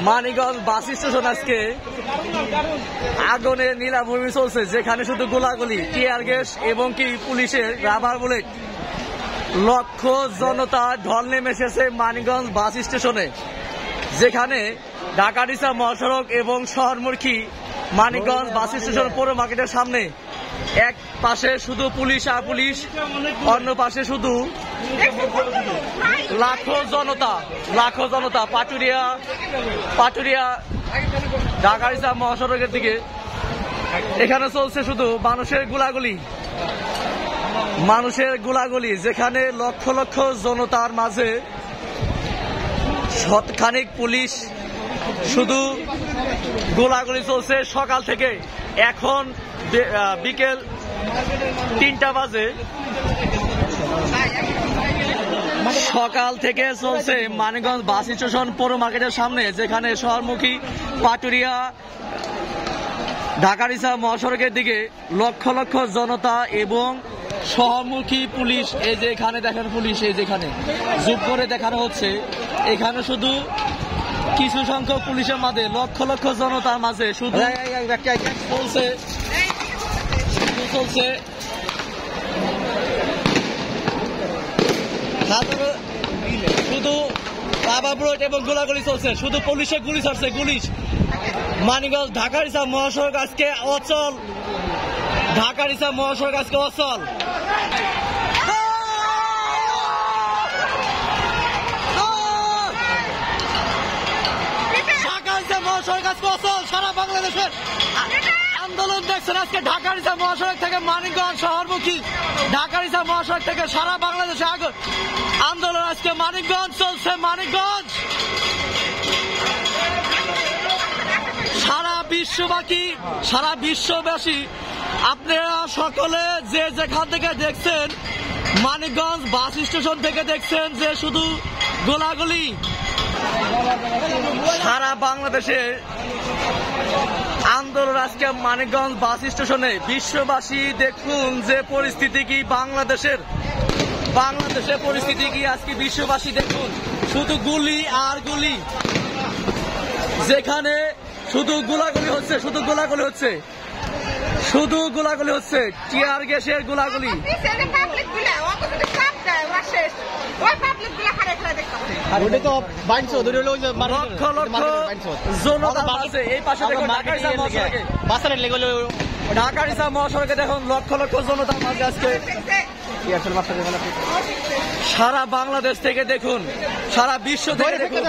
Manikganj bus station আজকে আগুনের নীলাভূমি চলছে, যেখানে শুধু গোলাগুলি, টিয়ার গ্যাস এবং কি পুলিশের রাবার বুলেট। লক্ষ জনতা ঢল নেমে এসেছে মানিকগঞ্জ বাস স্টেশনে, যেখানে ঢাকা-ঢাকা মহাসড়ক এবং শহরমুখী মানিকগঞ্জ বাস স্টেশন পৌর মার্কেটের সামনে এক পাশে শুধু পুলিশ আর পুলিশ, অন্য পাশে শুধু লাখো জনতা পাটুরিয়া ঢাকা-ঢাকা মহাসড়কের দিকে। এখানে চলছে শুধু মানুষের গুলাগুলি, যেখানে লক্ষ লক্ষ জনতার মাঝে শতখানিক পুলিশ, শুধু গোলাগুলি চলছে সকাল থেকে। এখন বিকেল 3টা বাজে, সকাল থেকে চলছে মানিকগঞ্জ বাস স্টেশন পৌর মার্কেটের সামনে, যেখানে শহরমুখী পাটুরিয়া ঢাকা-ঢাকা মহাসড়কের দিকে লক্ষ লক্ষ জনতা এবং শহরমুখী পুলিশ। এই যে এখানে দেখেন পুলিশ, এই যেখানে জুম করে দেখানো হচ্ছে, এখানে শুধু কিছু সংখ্যক পুলিশের মাঝে লক্ষ লক্ষ জনতার মাঝে শুধু চলছে শুধু রাবার বুলেট এবং গোলাগুলি চলছে, শুধু পুলিশে গুলি ছাড়ছে পুলিশ। মানিকগঞ্জ ঢাকা-ঢাকা মহাসড়ক আজকে অচল, ঢাকা-ঢাকা মহাসড়ক আজকে অচল। ঢাকা-ঢাকা মহাসড়ক আজকে অচল, সারা বাংলাদেশের আন্দোলন দেখছেন আজকে ঢাকা-ঢাকা মহাসড়ক থেকে মানিকগঞ্জ শহরমুখী, ঢাকা-ঢাকা মহাসড়ক থেকে সারা বাংলাদেশে আন্দোলন আজকে মানিকগঞ্জ চলছে। মানিকগঞ্জ সারা বিশ্ববাসী আপনারা সকলে যে যেখান থেকে দেখছেন, মানিকগঞ্জ বাস স্টেশন থেকে দেখছেন যে শুধু গোলাগুলি। সারা বাংলাদেশে আন্দোলন আজকে মানিকগঞ্জ বাস স্টেশনে। বিশ্ববাসী দেখুন যে পরিস্থিতি কি বাংলাদেশের পরিস্থিতি কি আজকে বিশ্ববাসী দেখুন, শুধু গুলি আর গুলি, যেখানে শুধু গোলাগুলি হচ্ছে টিয়ার গ্যাসের গোলাগুলি। লক্ষ লক্ষ জনতা আছে এই পাশে দেখুন, ঢাকা-ঢাকা মহাসড়কে দেখুন লক্ষ লক্ষ জনতার মাঝে আজকে সারা বাংলাদেশ থেকে দেখুন, সারা বিশ্ব থেকে দেখুন।